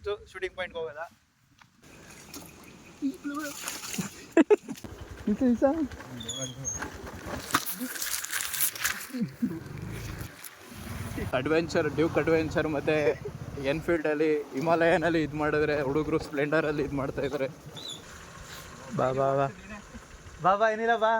Next shooting ಪಾಯಿಂಟ್ಗೆ ಹೋಗೋದ. Adventure, Duke adventure ಮತ್ತು ಎನ್ಫೀಲ್ಡಲ್ಲಿ ಹಿಮಾಲಯನಲ್ಲಿ ಇದು ಮಾಡಿದ್ರೆ, ಹುಡುಗರು ಸ್ಪ್ಲೆಂಡರಲ್ಲಿ ಇದು ಮಾಡ್ತಾ ಇದ್ದಾರೆ. ಬಾ ಬಾ ಬಾ ಬಾ ಬಾ ಏನಿಲ್ಲ ಬಾ.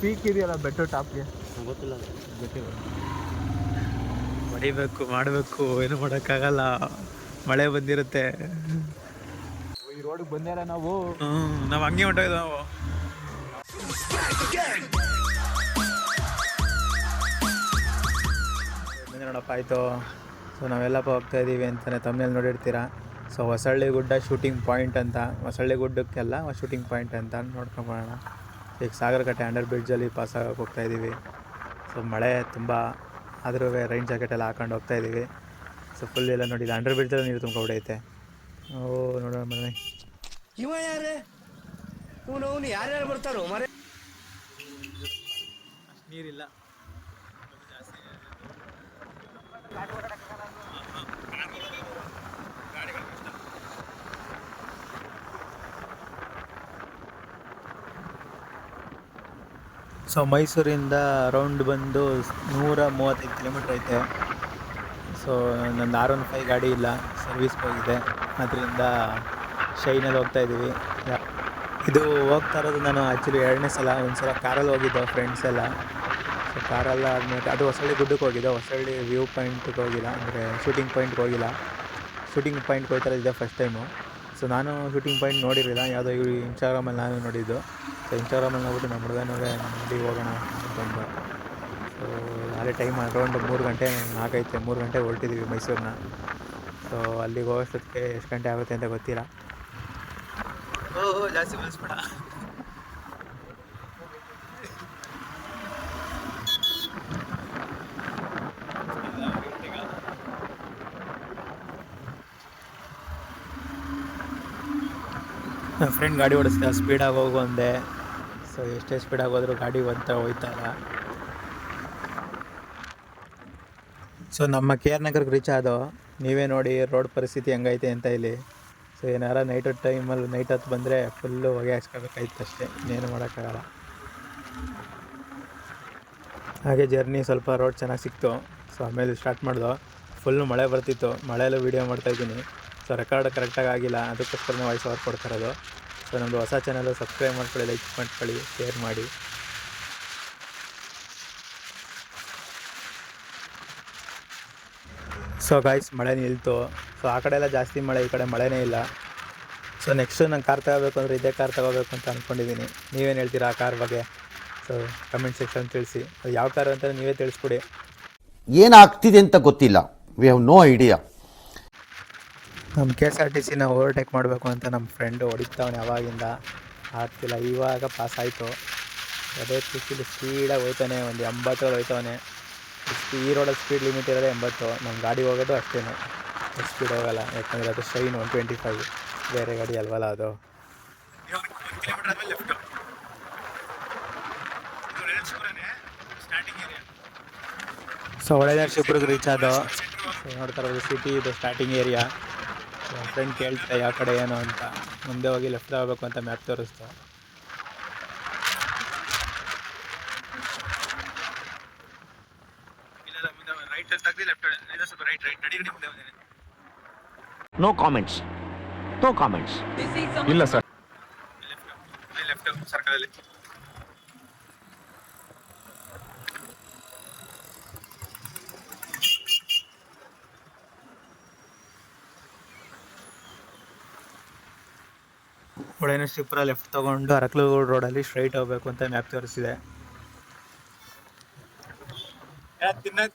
ಪೀಕ್ ಇದೆಯಲ್ಲ ಬೆಟ್ಟ ಟಾಪ್ಗೆ, ಗೊತ್ತಿಲ್ಲ. ಹೊಡಿಬೇಕು ಮಾಡಬೇಕು, ಏನು ಮಾಡೋಕ್ಕಾಗಲ್ಲ, ಮಳೆ ಬಂದಿರುತ್ತೆ. ಈ ರೋಡಿಗೆ ಬಂದಿಲ್ಲ ನಾವು ಹಂಗೆ ಹೊಂಟೋಗಿದ್ವಿ ನಾವು. ನೋಡಪ್ಪ ಆಯಿತು. ಸೊ ನಾವೆಲ್ಲಪ್ಪ ಹೋಗ್ತಾ ಇದ್ದೀವಿ ಅಂತಲೇ ತಮ್ಮನೇಲಿ ನೋಡಿರ್ತೀರಾ. ಸೊ ಹೊಸಳ್ಳಿ ಗುಡ್ಡ ಶೂಟಿಂಗ್ ಪಾಯಿಂಟ್ ಅಂತ, ಹೊಸಳ್ಳಿ ಗುಡ್ಡಕ್ಕೆಲ್ಲ ಶೂಟಿಂಗ್ ಪಾಯಿಂಟ್ ಅಂತ ನೋಡ್ಕೊಂಬೋಣ. ಈಗ ಸಾಗರಕಟ್ಟೆ ಅಂಡರ್ ಬ್ರಿಡ್ಜಲ್ಲಿ ಪಾಸ್ ಆಗೋಕೆ ಹೋಗ್ತಾಯಿದ್ದೀವಿ. ಸೊ ಮಳೆ ತುಂಬ ಆದರೂ ರೈನ್ ಜಾಕೆಟೆಲ್ಲ ಹಾಕೊಂಡು ಹೋಗ್ತಾಯಿದ್ದೀವಿ. ಸೊ ಫುಲ್ ಎಲ್ಲ ನೋಡಿ, ಅಂಡರ್ ಬ್ರಿಡ್ಜಲ್ಲಿ ನೀರು ತುಂಬ್ಕೊಂಡ್ಬಿಡೈತೆ. ನೋಡೋಣ ಬನ್ನಿ. ಇವ ಯಾರೇ ಅವನು ಯಾರ್ಯಾರು ಬರ್ತಾರೋ ಮರೆ. ನೀರಿಲ್ಲ. ಸೊ ಮೈಸೂರಿಂದ ರೌಂಡ್ ಬಂದು 135 ಕಿಲೋಮೀಟ್ರ್ ಐತೆ. ಸೊ ನಂದು R15 ಗಾಡಿ ಇಲ್ಲ, ಸರ್ವಿಸ್ಗೆ ಹೋಗಿದೆ. ಅದರಿಂದ ಶೈನಲ್ಲಿ ಹೋಗ್ತಾಯಿದ್ದೀವಿ. ಇದು ಹೋಗ್ತಾ ಇರೋದು ನಾನು ಆ್ಯಕ್ಚುಲಿ 2ನೇ ಸಲ. ಒಂದು ಸಲ ಕಾರಲ್ಲಿ ಹೋಗಿದ್ದೆ ಫ್ರೆಂಡ್ಸ್ ಎಲ್ಲ. ಸೊ ಕಾರೆಲ್ಲ ಆದಮೇಲೆ ಅದು ಹೊಸಳ್ಳಿ ಗುಡ್ಡಕ್ಕೆ ಹೋಗಿದ್ದೆ, ಹೊಸಳ್ಳಿ ವ್ಯೂ ಪಾಯಿಂಟ್ಗೆ ಹೋಗಿಲ್ಲ, ಅಂದರೆ ಶೂಟಿಂಗ್ ಪಾಯಿಂಟ್ಗೆ ಹೋಗಿಲ್ಲ. ಶೂಟಿಂಗ್ ಪಾಯಿಂಟ್ಗೆ ಹೋಗ್ತಾ ಇದ್ದೆ ಫಸ್ಟ್ ಟೈಮು. ಸೊ ನಾನು ಶೂಟಿಂಗ್ ಪಾಯಿಂಟ್ ನೋಡಿರಲಿಲ್ಲ, ಯಾವುದೋ ಇನ್ಸ್ಟಾಗ್ರಾಮಲ್ಲಿ ನಾನು ನೋಡಿದ್ದು. ಸೊ ಇನ್ಸ್ಟಾಗ್ರಾಮಲ್ಲಿ ನೋಡ್ಬಿಟ್ಟು ನಮ್ಮ ಹುಡುಗನವರೇ ನೋಡಿ ಹೋಗೋಣ ಅಂತಂದು. ಸೊ ಅಲ್ಲೇ ಟೈಮ್ ಅರೌಂಡ್ 3 ಗಂಟೆ ಆಗೈತೆ. 3 ಗಂಟೆ ಹೊರಟಿದ್ದೀವಿ ಮೈಸೂರನ್ನ. ಸೊ ಅಲ್ಲಿಗೆ ಹೋಗೋಷ್ಟೊತ್ತಿಗೆ ಎಷ್ಟು ಗಂಟೆ ಆಗುತ್ತೆ ಅಂತ ಗೊತ್ತಿಲ್ಲ. ಜಾಸ್ತಿ ಬಳಸ್ಬೇಡ. ನನ್ನ ಫ್ರೆಂಡ್ ಗಾಡಿ ಓಡಿಸ್ತಾ ಸ್ಪೀಡಾಗಿ ಹೋಗು ಅಂದೆ. ಸೊ ಎಷ್ಟೇ ಸ್ಪೀಡಾಗಿ ಹೋದರೂ ಗಾಡಿ ಹೋಯ್ತಲ್ಲ. ಸೊ ನಮ್ಮ KR ನಗರ್ಗೆ ರೀಚ್ ಆದೋ. ನೀವೇ ನೋಡಿ ರೋಡ್ ಪರಿಸ್ಥಿತಿ ಹೆಂಗೈತೆ ಅಂತ ಇಲ್ಲಿ. ಸೊ ಏನಾರ ನೈಟ್ ಟೈಮಲ್ಲಿ ನೈಟ್ ಹೊತ್ತು ಬಂದರೆ ಫುಲ್ಲು ಹೊಗೆ ಹಾಕ್ಸ್ಕೋಬೇಕಾಯ್ತು ಅಷ್ಟೇ, ಇನ್ನೇನು ಮಾಡೋಕ್ಕಾಗಲ್ಲ. ಹಾಗೆ ಜರ್ನಿ ಸ್ವಲ್ಪ ರೋಡ್ ಚೆನ್ನಾಗಿ ಸಿಕ್ತು. ಸೊ ಆಮೇಲೆ ಸ್ಟಾರ್ಟ್ ಮಾಡ್ದೋ. ಫುಲ್ಲು ಮಳೆ ಬರ್ತಿತ್ತು, ಮಳೆಯಲ್ಲೂ ವೀಡಿಯೋ ಮಾಡ್ತಾಯಿದ್ದೀನಿ. ಸೊ ರೆಕಾರ್ಡ್ ಕರೆಕ್ಟಾಗಿ ಆಗಿಲ್ಲ, ಅದಕ್ಕೋಸ್ಕರನೇ ವಾಯ್ಸ್ ಓವರ್ ಕೊಡ್ತಾ ಇರೋದು. ಸೊ ನಮ್ಮದು ಹೊಸ ಚಾನಲು ಸಬ್ಸ್ಕ್ರೈಬ್ ಮಾಡ್ಕೊಳ್ಳಿ, ಲೈಕ್ ಮಾಡ್ಕೊಳ್ಳಿ, ಶೇರ್ ಮಾಡಿ. ಸೊ ಗಾಯ್ಸ್ ಮಳೆ ನಿಲ್ತು. ಸೊ ಆ ಕಡೆ ಎಲ್ಲ ಜಾಸ್ತಿ ಮಳೆ, ಈ ಕಡೆ ಮಳೆನೇ ಇಲ್ಲ. ಸೊ ನೆಕ್ಸ್ಟು ನಾನು ಕಾರ್ ತಗೋಬೇಕು ಅಂದರೆ ಇದೇ ಕಾರ್ ತಗೋಬೇಕು ಅಂತ ಅಂದ್ಕೊಂಡಿದ್ದೀನಿ. ನೀವೇನು ಹೇಳ್ತೀರಾ ಆ ಕಾರ್ ಬಗ್ಗೆ? ಸೊ ಕಮೆಂಟ್ ಸೆಕ್ಷನ್ ತಿಳಿಸಿ. ಅದು ಯಾವ ಕಾರು ಅಂತ ನೀವೇ ತಿಳಿಸ್ಬಿಡಿ. ಏನಾಗ್ತಿದೆ ಅಂತ ಗೊತ್ತಿಲ್ಲ, ವಿ ಹ್ಯಾವ್ ನೋ ಐಡಿಯಾ. ನಮ್ಮ KSRTCನ ಓವರ್ಟೇಕ್ ಮಾಡಬೇಕು ಅಂತ ನಮ್ಮ ಫ್ರೆಂಡು ಹೊಡಿತಾವನೆ, ಅವಾಗಿಂದ ಆಗ್ತಿಲ್ಲ. ಇವಾಗ ಪಾಸ್ ಆಯಿತು. ಅದೇ ಖುಷಿಲಿ ಸ್ಪೀಡಾಗಿ ಹೋಯ್ತಾನೆ, ಒಂದು 80 ಹೋಯ್ತವನೆ. ಈ ರೋಡಲ್ಲಿ ಸ್ಪೀಡ್ ಲಿಮಿಟ್ ಇರೋದೇ 80. ನಮ್ಮ ಗಾಡಿ ಹೋಗೋದು ಅಷ್ಟೇ, ಸ್ಪೀಡ್ ಹೋಗೋಲ್ಲ. ಯಾಕಂದರೆ ಅದು ಶೈನ್ 125, ಬೇರೆ ಗಾಡಿ ಅಲ್ವಲ್ಲ ಅದು. ಸೊ ಹೊಳೆನರಸೀಪುರಕ್ಕೆ ರೀಚ್ ಆದೋ. ಸೊ ನೋಡ್ತಾ ಇರೋದು ಸಿಟಿ, ಇದು ಸ್ಟಾರ್ಟಿಂಗ್ ಏರಿಯಾ. ಸೊ ಫ್ರೆಂಡ್ ಕೇಳ್ತಾ ಯಾವ ಕಡೆ ಏನು ಅಂತ. ಮುಂದೆ ಹೋಗಿ ಲೆಫ್ಟ್ ಆಗಬೇಕು ಅಂತ ಮ್ಯಾಪ್ ತೋರಿಸ್ತು. No comments, no comments. ಇಲ್ಲ ಸರ್. ಲೆಫ್ಟ್ ಸರ್ಕಲಲ್ಲಿ ಹೊಳೆನರಸೀಪುರ ಲೆಫ್ಟ್ ತೊಗೊಂಡು ಅರಕಲಗೂಡು ರೋಡಲ್ಲಿ ಸ್ಟ್ರೈಟ್ ಹೋಗಬೇಕು ಅಂತ ಮ್ಯಾಪ್ ತೋರಿಸಿದೆ.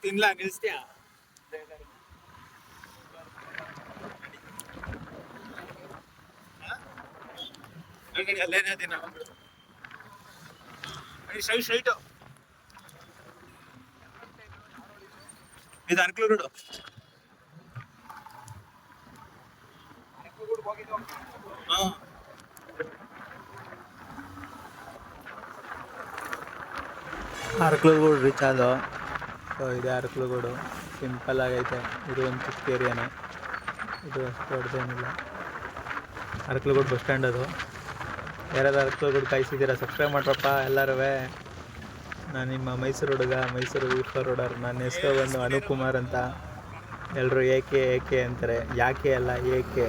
ತಿನ್ಲಾ ನಿಲ್ಸ್ತೀಯಾ? ಅಲ್ಲೇನೇ ದಿನ ಸ್ಟ್ರೈಟು ಇದು ಅರ್ಕಲ್ ರೋಡು. ಹಾಂ ಅರ್ಕಲ್ಗೂಡು ರೀಚ್ ಆದೋ. ಸೊ ಇದೆ ಅರ್ಕಲ್ಗೂಡು, ಸಿಂಪಲ್ ಆಗೈತೆ. ಇದು ಒಂದು ಚಿಕ್ಕ ಏರಿಯಾನೇ, ಇದು ಅಷ್ಟು ದೊಡ್ಡದೇನಿಲ್ಲ. ಅರ್ಕಲ್ಗೂಡು ಬಸ್ ಸ್ಟ್ಯಾಂಡ್ ಅದು. ಯಾರಾದ್ರು ಅರ್ಕಲ್ಗೂಡು ಕಾಯಿಸಿದ್ದೀರಾ ಸಬ್ಸ್ಕ್ರೈಬ್ ಮಾಡ್ರಪ್ಪ ಎಲ್ಲರೂ. ನಾನು ನಿಮ್ಮ ಮೈಸೂರು ಹುಡುಗ, ಮೈಸೂರು ವಿಫರ್ ರೋಡರ್. ನನ್ನ ಹೆಸರು ಬಂದು ಅನುಕುಮಾರ್ ಅಂತ. ಎಲ್ಲರೂ ಏಕೆ ಏಕೆ ಅಂತಾರೆ, ಯಾಕೆ ಅಲ್ಲ ಏಕೆ.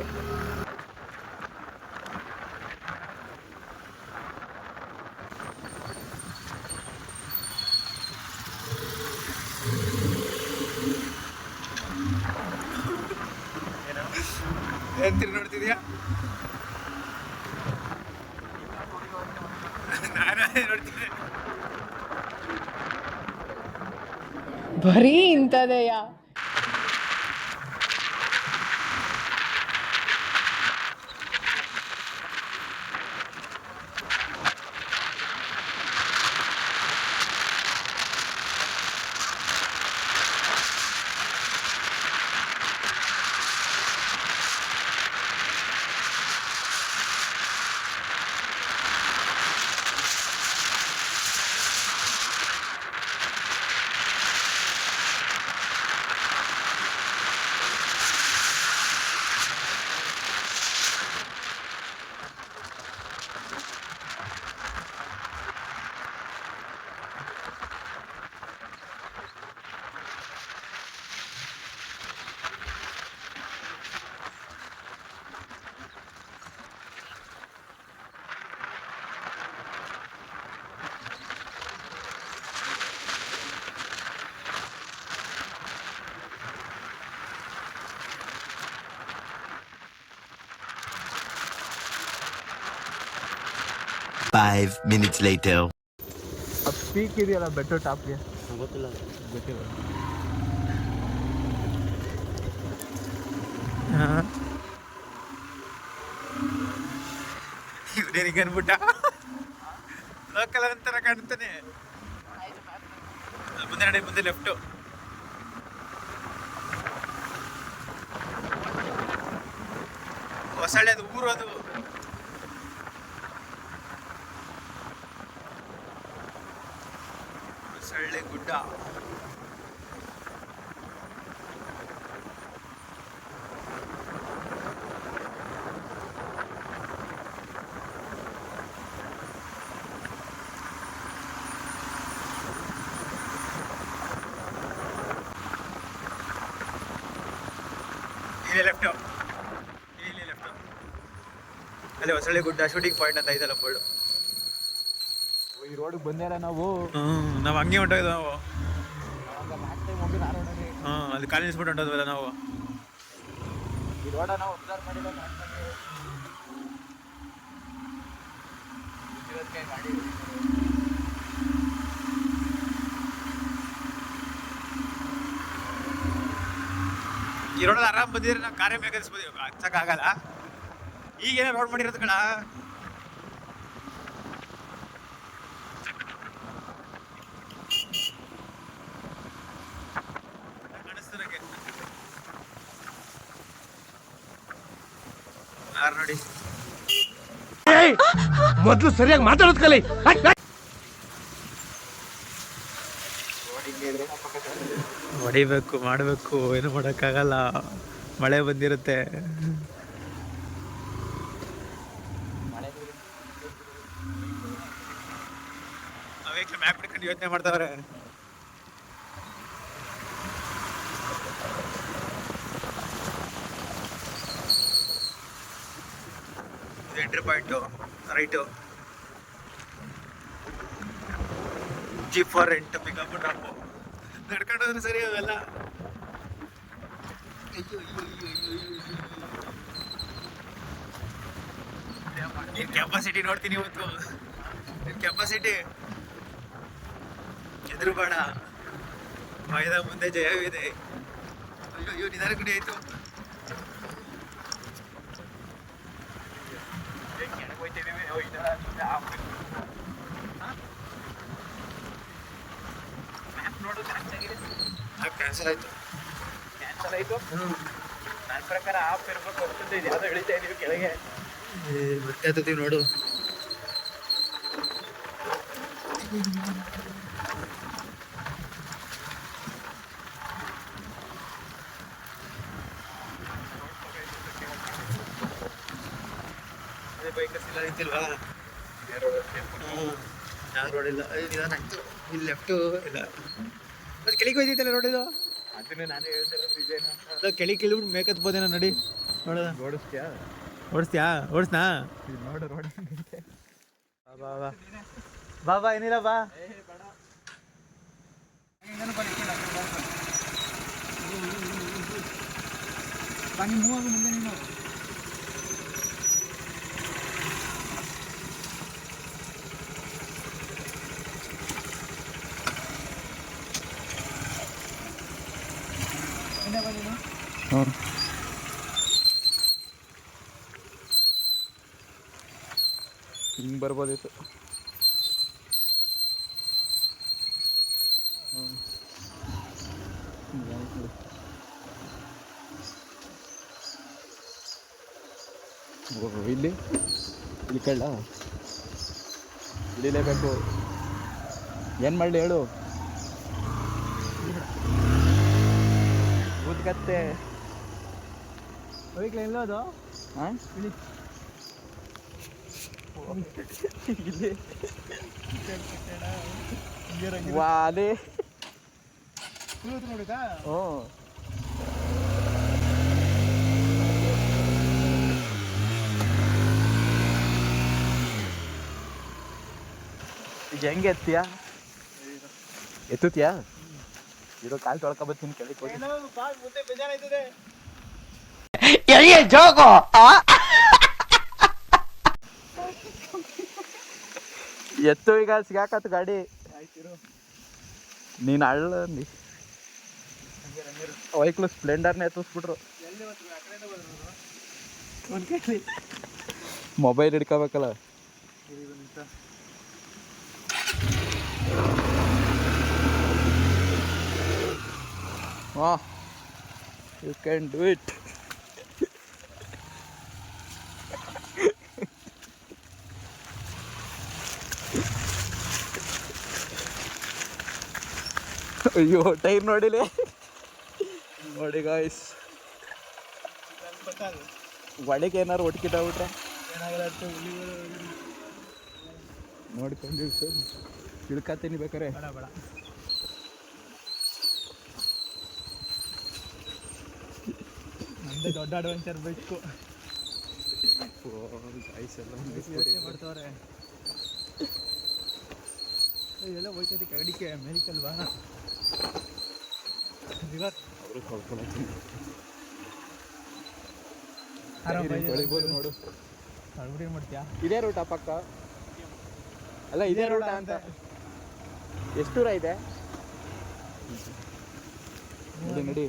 ಏನ್ ತಿರ್ಗಿ ನೋಡ್ತಿದ್ಯಾ? ನಾನೇ ನೋಡ್ತಿದ್ದೆ. ಬರೀ ಇಂಥದೆಯಾ? Five minutes later. ಅದು ಪೀಕ್ ಇದೆಯಲ್ಲ ಬೆಟ್ಟ ಟಾಪ್ಗೆ, ಗೊತ್ತಿಲ್ಲ. ಹಾಂ ಇವನೇನಿಗೆ ಅನ್ಬಿಟ್ಟ ಲೋಕಲ್ ಅಂತರ ಕಾಣ್ತಾನೆ. ಮುಂದೆ ನಡೆ, ಮುಂದೆ ಲೆಫ್ಟು. ಹೊಸಳ್ಳಿ ಅದು ಊರು, ಅದು ಹೊಸಳ್ಳಿ ಗುಡ್ಡ. ಇಲ್ಲಿ ಲೆಫ್ಟು, ಇಲ್ಲಿ ಲೆಫ್ಟು. ಅಲ್ಲಿ ಹೊಸಳ್ಳಿ ಗುಡ್ಡ ಶೂಟಿಂಗ್ ಪಾಯಿಂಟ್ ಅಂತ ಇದೆಲ್ಲ ಬೋರ್ಡು. ಈ ರೋಡಿಗೆ ಬಂದೇರ ನಾವು. ನಾವು ಹಂಗೆ ಹೊಂಟೋಯ್ದು ನಾವು. ಅಲ್ಲಿ ಕಾಲೇಜ್ ನಿಲ್ಸ್ಬಿಟ್ಟು ಹೊಂಟೋದ್ವಲ್ಲ ನಾವು. ಈ ರೋಡ ನಾವು ಅಬ್ಸರ್ವ್ ಮಾಡಿಲ್ಲ. ಗಾಡಿ ಈ ರೋಡಲ್ಲಿ ಆರಾಮ್ ಬಂದಿದ್ರೆ ನಾವು ಕಾರೇ ಬೇಕನ್ಸ್ಬೋದು, ಹಚ್ಚಕ್ಕಾಗಲ್ಲ. ಈಗೇನೋ ರೋಡ್ ಮಾಡಿರೋದು ಕಣ. ಕಾಣಿಸ್ತಿರಕ್ಕೆ ಯಾರು ನೋಡಿ. ಮೊದಲು ಸರಿಯಾಗಿ ಮಾತಾಡೋದ್ ಕಲಿ. ಹೊಡಿಬೇಕು, ಮಾಡಬೇಕು, ಏನು ಮಾಡೋಕ್ಕಾಗಲ್ಲ. ಮಳೆ ಬಂದಿರುತ್ತೆ. ಅವೇಕೆ ಮ್ಯಾಪ್ ಹಿಡ್ಕೊಂಡು ಯೋಚನೆ ಮಾಡ್ತಾವ್ರೆ. ಇದು entry point, right. Jeep for rent, pickup drop. ನಡ್ಕೊಂಡು ಹೋದ್ರೆ ಸರಿ ಅವೆಲ್ಲ. ನಿನ್ ಕೆಪಾಸಿಟಿ ನೋಡ್ತೀನಿ ಇವತ್ತು, ನಿನ್ ಕೆಪಾಸಿಟಿ. ಎದುರು ಬೇಡ, ಮೈದ ಮುಂದೆ ಜಯವಿದೆ. ಅಯ್ಯೋ ನಿಧಾನ ಗುಡಿ ಆಯ್ತು. ಕೆಳಗೆ ಹೋಯ್ತಿದ್ದೀವಿ. ಕ್ಯಾನ್ಸಲ್ ಆಯ್ತು. ಕ್ಯಾನ್ಸಲ್ ಆಯ್ತು. ನನ್ನ ಪ್ರಕಾರ ಆಫ್ ಇರ್ಬೇಕು ಅನ್ಸುತ್ತೆ. ಇದು ಯಾವ್ದೋ ಇಳಿತಾ ಇದೀವಿ ಕೆಳಗೆ. ಗೊತ್ತಾಗ್ತದೆ ನೋಡು. ಅದೇ ಬೈಕಸ್ ಇಲ್ಲ ನಿಂತಿಲ್ವಾ? ಯಾವ ರೋಡ್ ಇಲ್ಲ. ನಿಧಾನಾಯ್ತು. ಇಲ್ಲಿ ಲೆಫ್ಟು ಇಲ್ಲ. ಮತ್ತೆ ಕೆಳಗೆ ಹೋಯ್ತೈತಲ್ಲ ರೋಡ್ ಇದು. ಅದನ್ನು ನಾನೇ ಹೇಳ್ತಿರೋದು ಇದೇನು ಅಂತ. ಅದು ಕೆಳಗೆ ಇಳಿದ್ಬಿಟ್ಟು ಮೇಕತ್ಬೋದೇನೋ ನಡಿ ನೋಡ. ಓಡಿಸ್ತೀಯಾ? ಓಡಿಸ್ತೀಯಾ? ಓಡಿಸ್ನಾ? ಇದು ನೋಡು ರೋಡ್. ಬಾ ಬಾ ಬಾ ಬಾ ಏನಿಲ್ಲ ಬಾ. ಮುಂದೆ ನೀನು ಹಿಂಗೆ ಬರ್ಬೋದಿತ್ತು. ಇಲ್ಲಿ ಇಲ್ಲಿ ಕಳ್ಳ ಇಳಿಲೇಬೇಕು. ಏನು ಮಾಡಲಿ ಹೇಳು? ಊದ್ಕತ್ತೆ. ಹೋಗ್ಲಿ ಎಲ್ಲೋದು? ಹಾಂ ಇಳಿ ಇಲ್ಲಿ ವಾಲೆ. ನೋಡಿದಾ? ಹ್ಞೂ ಈಗ ಹೆಂಗೆ ಎತ್ತೀಯಾ? ಎತ್ತುತ್ತೀಯಾ? ಇರೋ ಕಾಲು ತೊಳ್ಕೊಬತ್ತೀನಿ ಕೆಳಗೆ ಹೋಗಿ. ಮುಂದೆ ಬೇಜಾರಾಯ್ತದೆ. ಎತ್ತು ಈಗ ಸಿಗಾಕತ್ತು ಗಾಡಿ. ನೀನು ಹಳ್ಳ ವೈಕ್ಲು ಸ್ಪ್ಲೆಂಡರ್ನ ಎತ್ತಿಸ್ಬಿಟ್ರು. ಮೊಬೈಲ್ ಹಿಡ್ಕೋಬೇಕಲ್ಲ. ಹಾಂ ಯು ಕ್ಯಾನ್ ಡೂ ಇಟ್. ಅಯ್ಯೋ ಟೈರ್ ನೋಡಿಲಿ. ನೋಡಿ ಗಾಯ್ಸ್, ಒಳಗೆ ಏನಾರು ಒಟ್ಕಿಟ್ಟಾಗ್ಬಿಟ್ರೆ ನೋಡ್ಕೊಂಡು ಇಳ್ಕತ್ತೀನಿ ಬೇಕಾರೆ. ನಮ್ದು ದೊಡ್ಡ ಅಡ್ವೆಂಚರ್ ಬೇಕು. ಗಾಯ್ಸ್ ಎಲ್ಲ ಮಾಡ್ತವ್ರೆ. ಇದೆಲ್ಲ ಹೋಯ್ತೈತೆ ಕಡಿಕೆ ಮೆಡಿಕಲ್ವಾ? ಅವರು ಕಳ್ಕೊಳತ್ತೀನಿ. ಆರಾಮ ತೊಳಿಬೋದು ನೋಡು. ಅಡ್ಬಿಡಿ ಮಾಡ್ತೀಯಾ? ಇದೇ ರೂಟ ಪಕ್ಕ ಅಲ್ಲ, ಇದೇ ರೂಟ ಅಂತ. ಎಷ್ಟು ದೂರ ಇದೆ ನಡಿ ನಡಿ.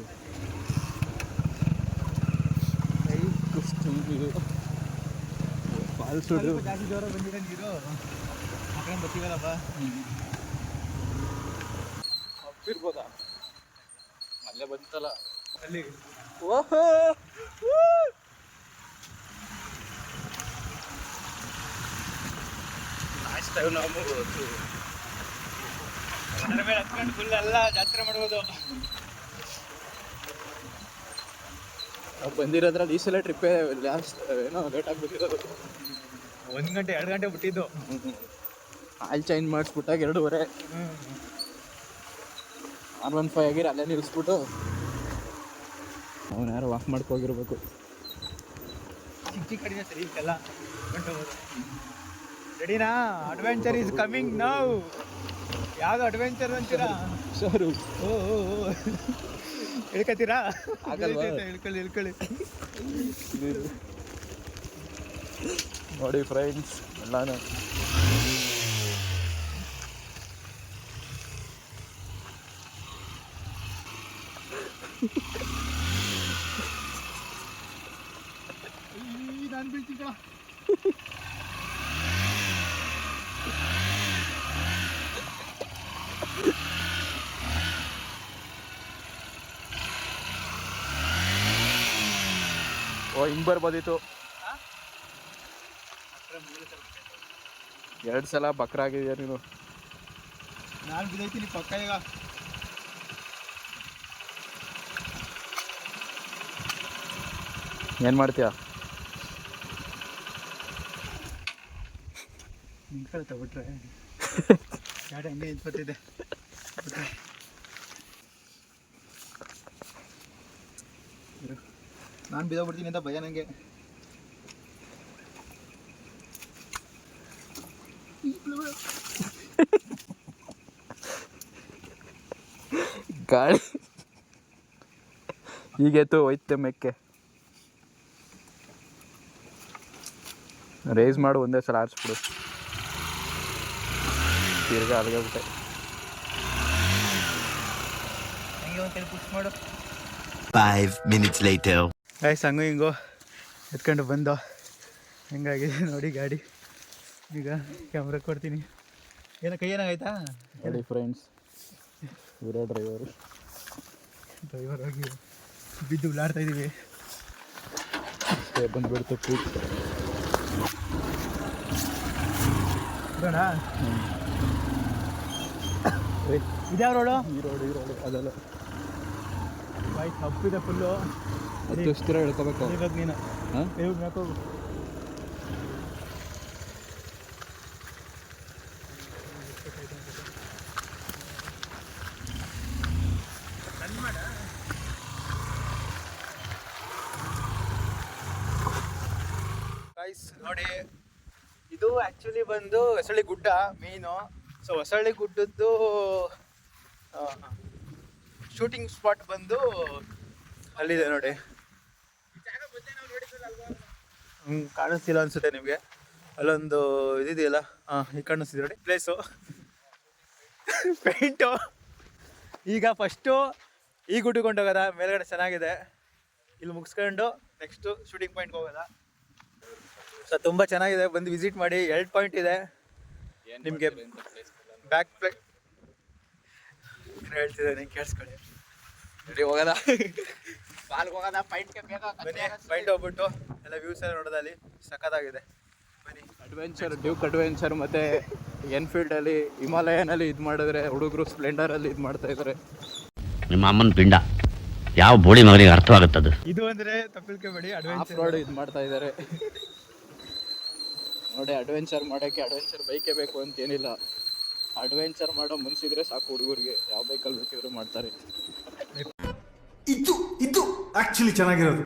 ಫಾಲ್ಸ್ ಜಾಸ್ತಿ ಜೋರ ಬಂದಿದೆ ನೀರು. ಹಾಕೊಂಡು ಬರ್ತೀವಲ್ಲಪ್ಪ. ಅಪ್ಪಿರ್ಬೋದಾ? ಅಲ್ಲೇ ಬಂತಲ್ಲ ಅಲ್ಲಿ. ಓಹೋ ಲಾಸ್ಟ್ ಟೈಮ್ ನಾವು ಅದರ ಮೇಲೆ ಹತ್ಕೊಂಡು ಫುಲ್ ಎಲ್ಲ ಜಾತ್ರೆ ಮಾಡ್ಬೋದು. ನಾವು ಬಂದಿರೋದ್ರಲ್ಲಿ ಈ ಸಲ ಟ್ರಿಪ್ಪೇ ಲಾಸ್ಟ್ ಏನೋ ಲೇಟಾಗಿ ಬಂದಿರೋದು. 1 ಗಂಟೆ 2 ಗಂಟೆ ಬಿಟ್ಟಿದ್ದು. ಆಯಿಲ್ ಚೇಂಜ್ ಮಾಡಿಸ್ಬಿಟ್ಟಾಗ 2:30 R15 ಆಗಿರ ಅಲ್ಲೇ ನಿಲ್ಲಿಸ್ಬಿಟ್ಟು ಅವನು ಯಾರೋ ವಾಕ್ ಮಾಡ್ಕೋಗಿರ್ಬೇಕು. ಚಿಕ್ಕ ಚಿಕ್ಕ ಕಡಿಮೆ ಸರಿ ಎಲ್ಲ ಹೊಂಟೋಗೋದು. ರೆಡಿನಾ? Adventure is coming now. ಯಾವುದು ಅಡ್ವೆಂಚರ್ ಅಂತೀರಾ? ಸರು ಓ ಇಳ್ಕತ್ತೀರಾ? ಆಗಲ್ವಾ? ಇಳ್ಕೊಳ್ಳಿ ಇಳ್ಕೊಳ್ಳಿ. ನೋಡಿ ಫ್ರೆಂಡ್ಸ್ ಎಲ್ಲಾನು ನಾನು ಬೀಳ್ತೀನಿ. ಓ ಹಿಂಗೆ ಬರ್ಬೋದಿತ್ತು. 2 ಸಲ ಬಕ್ರ ಆಗಿದೆಯಾ ನೀನು? ನಾನು ಬಿದ್ದೈತೀನಿ ಪಕ್ಕ ಈಗ. ಏನು ಮಾಡ್ತೀಯಾ? ನಿಂತ್ಕೊಳ್ಳೆ ತಗೊಬಿಟ್ರೆ ಗಾಡಿ ಹಂಗೆ ನಿಂತ್ಕೊತಿದ್ದೆ. ನಾನು ಬಿದ್ದೋಗ್ಬಿಡ್ತೀನಿ ಅಂತ ಭಯ ನನಗೆ. ಗಾಳಿ ಈಗೆತ್ತು ಹೋಯ್ತೆ ಮೆಕ್ಕೆ. ರೇಸ್ ಮಾಡು, ಒಂದೇ ಸಲ ಆರಿಸ್ಬಿಡು. ತಿರ್ಗಾ ಅಲ್ಗೋಗ್ಬಿಟ್ಟೆ. ಹಂಗೆ ಒಂದು ಕೈ ಪುಷ್ ಮಾಡು. 5 minutes later. ಗಾಯ್ಸ್ ಹಂಗೂ ಹಿಂಗೋ ಎತ್ಕೊಂಡು ಬಂದು ಹೆಂಗಾಗಿದೆ ನೋಡಿ ಗಾಡಿ. ಈಗ ಕ್ಯಾಮ್ರಾ ಕೊಡ್ತೀನಿ. ಕೈ ಏನಾಗೈತಾ ನೋಡಿ ಫ್ರೆಂಡ್ಸ್, ಇವರೇ ಡ್ರೈವರ್ ಆಗಿ ಬಿದ್ದು ಉಳ್ಳಾಡ್ತಾ ಇದ್ದೀವಿ. ಬಂದುಬಿಡ್ತು ಪೀಕ್. ಇದ್ಯಾವ ರೋಡು? ಈ ರೋಡು ಅದೆಲ್ಲ ಬಾಯ್ ತಪ್ಪಿದೆ ಫುಲ್ಲು. ಅದು ಸ್ಥಿರ ಹೇಳ್ಕೋಬೇಕು. ಇವಾಗ ನೀನು ಹಾಂ, ಹೋಗು. ನೋಡಿ, ಇದು ಆ್ಯಕ್ಚುಲಿ ಬಂದು ಹೊಸಳ್ಳಿ ಗುಡ್ಡ ಮೇಯ್ನು. ಸೊ ಹೊಸಳ್ಳಿ ಗುಡ್ಡದ್ದು ಶೂಟಿಂಗ್ ಸ್ಪಾಟ್ ಬಂದು ಅಲ್ಲಿದೆ ನೋಡಿ. ಕಾಣಿಸ್ತಿಲ್ಲ ಅನ್ಸುತ್ತೆ ನಿಮಗೆ. ಅಲ್ಲೊಂದು ಇದಿದೆಯಲ್ಲ, ಈಗ ಕಾಣಿಸ್ತಿದೆ ನೋಡಿ ಪ್ಲೇಸು. ಪೇಂಟು ಈಗ ಫಸ್ಟು ಈ ಗುಡ್ಡಕ್ಕೆ ಹೊಂಟೋಗೋದ. ಮೇಲ್ಗಡೆ ಚೆನ್ನಾಗಿದೆ, ಇಲ್ಲಿ ಮುಗಿಸ್ಕೊಂಡು ನೆಕ್ಸ್ಟು ಶೂಟಿಂಗ್ ಪಾಯಿಂಟ್ಗೆ ಹೋಗೋದ. ಸೊ ತುಂಬ ಚೆನ್ನಾಗಿದೆ, ಬಂದು ವಿಸಿಟ್ ಮಾಡಿ. 2 ಪಾಯಿಂಟ್ ಇದೆ ನಿಮಗೆ. ಬ್ಯಾಕ್ ಪ್ಲೇ ಹೇಳ್ತಿದ್ದೆ, ನೀವು ಕೇಳಿಸ್ಕೊಳ್ಳಿ. ರೆಡಿ ಹೋಗೋದ? ಬನ್ನಿ, ಪಾಯಿಂಟ್ ಹೋಗ್ಬಿಟ್ಟು ಎಲ್ಲ ವ್ಯೂಸ್ ಎಲ್ಲ ನೋಡೋದು. ಅಲ್ಲಿ ಸಖತ್ತಾಗಿದೆ. ಬನ್ನಿ. ಅಡ್ವೆಂಚರ್, ಡ್ಯೂಕ್ ಅಡ್ವೆಂಚರ್ ಮತ್ತು ಎನ್ಫೀಲ್ಡಲ್ಲಿ, ಹಿಮಾಲಯನಲ್ಲಿ ಇದು ಮಾಡಿದ್ರೆ, ಹುಡುಗರು ಸ್ಪ್ಲೆಂಡರಲ್ಲಿ ಇದು ಮಾಡ್ತಾ ಇದ್ದಾರೆ. ನಿಮ್ಮ ಅಮ್ಮನ ಪಿಂಡ ಯಾವ ಬೋಳಿ ಮಗನಿಗೆ ಅರ್ಥವಾಗುತ್ತದು. ಇದು ಅಂದರೆ ತಪ್ಪಿಳ್ಕೊಬೇಡಿ, ಆಫ್ ಅಡ್ವೆಂಚರ್ ರೋಡ್ ಇದು ಮಾಡ್ತಾ ಇದ್ದಾರೆ ನೋಡಿ. ಅಡ್ವೆಂಚರ್ ಮಾಡೋಕ್ಕೆ ಅಡ್ವೆಂಚರ್ ಬೈಕೇ ಬೇಕು ಅಂತೇನಿಲ್ಲ. ಅಡ್ವೆಂಚರ್ ಮಾಡೋ ಮನ್ಸಿದ್ರೆ ಸಾಕು ಹುಡುಗರಿಗೆ, ಯಾವ ಬೈಕಲ್ಲಿ ಬೇಕಿದ್ರು ಮಾಡ್ತಾರೆ. ಇದು ಆಕ್ಚುಲಿ ಚೆನ್ನಾಗಿರೋದು.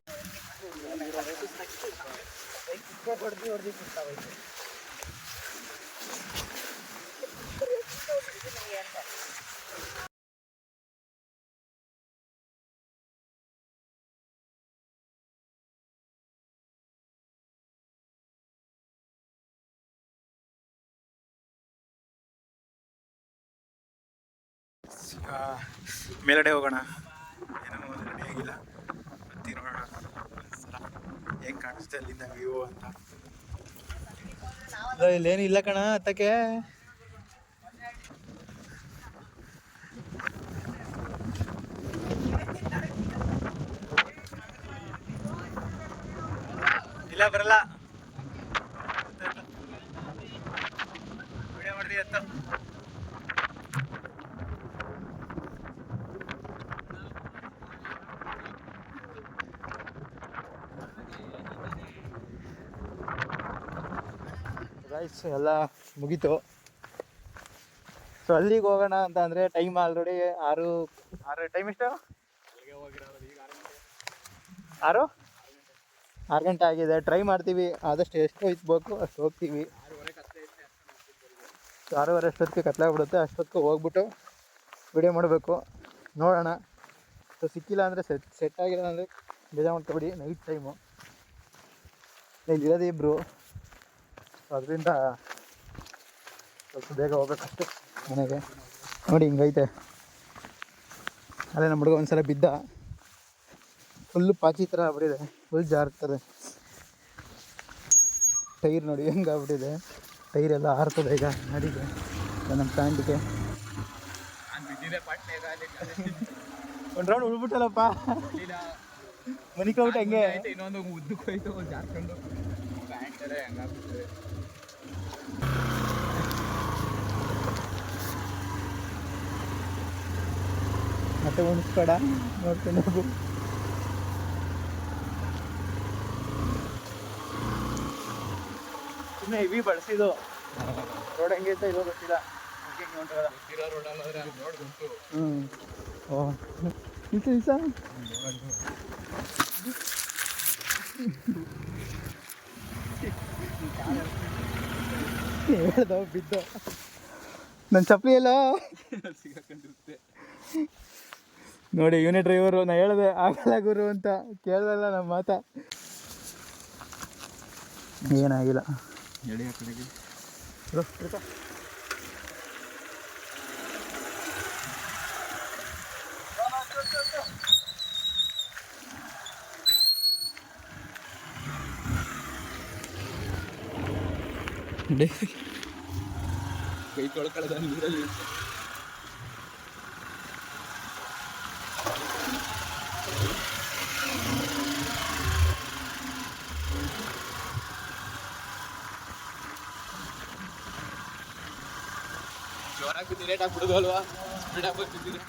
ಮೇಲ್ಗಡೆ ಹೋಗೋಣ. ಏನೋ ರೆಡಿ ಆಗಿಲ್ಲ, ಮತ್ತೆ ನೋಡೋಣ ಸಲ ಹೆಂಗೆ ಕಾಣಿಸುತ್ತೆ ಅಲ್ಲಿಂದ ವ್ಯೂ ಅಂತ. ಇಲ್ಲೇನು ಇಲ್ಲ ಕಣ ಹತ್ತಕ್ಕೆ. ಇಲ್ಲ ಬರಲ್ಲ. ವಿಡಿಯೋ ಮಾಡ್ರಿ ಅತ್ತ. ಗೈಸ್ ಎಲ್ಲ ಮುಗೀತು. ಸೊ ಅಲ್ಲಿಗೆ ಹೋಗೋಣ ಅಂತ ಅಂದರೆ ಟೈಮ್ ಆಲ್ರೆಡಿ 6 ಟೈಮ್ ಎಷ್ಟು? 6 ಗಂಟೆ ಆಗಿದೆ. ಟ್ರೈ ಮಾಡ್ತೀವಿ, ಆದಷ್ಟು ಎಷ್ಟು ಹೋಗ್ಬೇಕು ಅಷ್ಟು ಹೋಗ್ತೀವಿ. 6:30 ಅಷ್ಟೊತ್ತಿಗೆ ಕತ್ಲಾಗ್ಬಿಡುತ್ತೆ. ಅಷ್ಟೊತ್ತಿಗೆ ಹೋಗ್ಬಿಟ್ಟು ವಿಡಿಯೋ ಮಾಡಬೇಕು. ನೋಡೋಣ. ಸೊ ಸಿಕ್ಕಿಲ್ಲ ಅಂದರೆ ಸೆಟ್ ಆಗಿಲ್ಲ ಅಂದರೆ ಬೇಜಾರು ಮಾಡ್ಕೊಬೇಡಿ. ನೈಟ್ ಟೈಮು ಇಲ್ಲಿ ಇರೋದೇ ಇಬ್ಬರು, ಅದರಿಂದ ಸ್ವಲ್ಪ ಬೇಗ ಹೋಗ್ಬೇಕಷ್ಟು ಮನೆಗೆ. ನೋಡಿ ಹಿಂಗೈತೆ. ಅಲ್ಲೇ ನಮ್ಮ ಹುಡುಗ ಒಂದ್ಸಲ ಬಿದ್ದ, ಫುಲ್ಲು ಪಾಚಿ ಥರ ಆಗ್ಬಿಟ್ಟಿದೆ, ಫುಲ್ ಜಾರ್ತದೆ. ಟೈರ್ ನೋಡಿ ಹೆಂಗೆ ಆಗ್ಬಿಟ್ಟಿದೆ. ಟೈರ್ ಎಲ್ಲ ಹಾರ್ತದೆ ಈಗ ಗಾಡಿಗೆ ನಮ್ಮ ಪ್ಯಾಂಟಿಗೆ ಒಂದು ರೌಂಡ್ ಉಳ್ಬಿಟ್ಟಲ್ಲಪ್ಪ ಮನಿಕೋಬಿಟ್ಟು ಹಂಗೆ ಇನ್ನೊಂದು ಉದ್ದಕ್ಕೆ ಹೋಯ್ತು ಜಾರ್ಕೊಂಡು ಪ್ಯಾಂಟ್ ಎಲ್ಲ ಹೆಂಗಾಗ್ಬಿಡ್ತದೆ. ಮತ್ತೆ ಉಣಿಸ್ಬೇಡ ನೋಡ್ಕೊಂಡು ಹೋಗು. ಸುಮ್ಮನೆ ಹೆವಿ ಬಳಸಿದ್ದು ರೋಡ್ ಹೆಂಗೆ ಅಂತ ಇರೋ ಗೊತ್ತಿಲ್ಲ. ಗೊತ್ತಿರೋ ರೋಡಲ್ಲಾದ್ರೆ ರೋಡ್ ಗೊತ್ತು. ಓಹ್ ನಿಲ್ಸ ಹೇಳ್ದವ ಬಿದ್ದು ನನ್ನ ಚಪ್ಪಲಿ ಎಲ್ಲ ಸಿಗಾಕೊಂಡಿರುತ್ತೆ. ನೋಡಿ ಇವನೇ ಡ್ರೈವರು. ನಾ ಹೇಳಿದೆ ಆಗಲ್ಲ ಗುರು ಅಂತ, ಕೇಳ್ದಲ್ಲ ನಮ್ಮ ಮಾತ. ಏನಾಗಿಲ್ಲ. ಎಳಿ ಆ ಕಡೆಗೆ ಕೈ ತೊಳ್ಕೊಳ್ಳೋದ ನೀರಲ್ಲಿ. ಜೋರಾಗಿ ಬಿದ್ದು ಲೇಟ್ ಆಗ್ಬಿಡೋದು ಅಲ್ವಾ? ಸ್ಪೀಡಾಗಿ ಬರ್ತಿದ್ದೀರಿ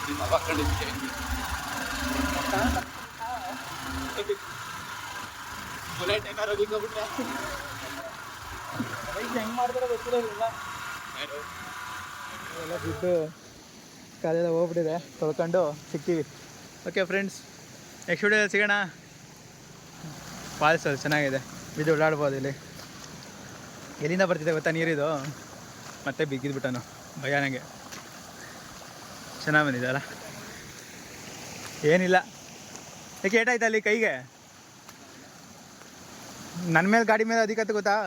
ನಿಮ್ಮ ಹಾಕೊಂಡಿದ್ದೆ. ಬುಲೆಟ್ ಏನಾರು ಬಿಟ್ಬಿಟ್ರೆ ಹೆಂಗೆ ಮಾಡ್ತಾರೋ ಗೊತ್ತಿಲ್ಲ. ಎಲ್ಲ ಬಿದ್ದು ಕಾಲೆಲ್ಲ ಹೋಗ್ಬಿಟ್ಟಿದೆ. ತೊಳ್ಕೊಂಡು ಸಿಗ್ತೀವಿ. ಓಕೆ ಫ್ರೆಂಡ್ಸ್, ನೆಕ್ಸ್ಟ್ ವಿಡಿಯೋದಲ್ಲಿ ಸಿಗೋಣ. ಫಾಲ್ಸ್ ಅದು ಚೆನ್ನಾಗಿದೆ, ಬಿದ್ದು ಓಡಾಡ್ಬೋದು. ಇಲ್ಲಿ ಎಲ್ಲಿಂದ ಬರ್ತಿದೆ ಗೊತ್ತಾ ನೀರಿದು? ಮತ್ತೆ ಬಿಗಿದ್ಬಿಟ್ಟನು ಭಯ ನನಗೆ. ಚೆನ್ನಾಗಿ ಬಂದಿದೆ ಅಲ್ಲ? ಏನಿಲ್ಲ. ಯಾಕೆ ಏಟಾಯ್ತು ಅಲ್ಲಿ ಕೈಗೆ? ನನ್ನ ಮೇಲೆ ಗಾಡಿ ಮೇಲೆ ಅಧಿಕತೆ ಗೊತ್ತಾ?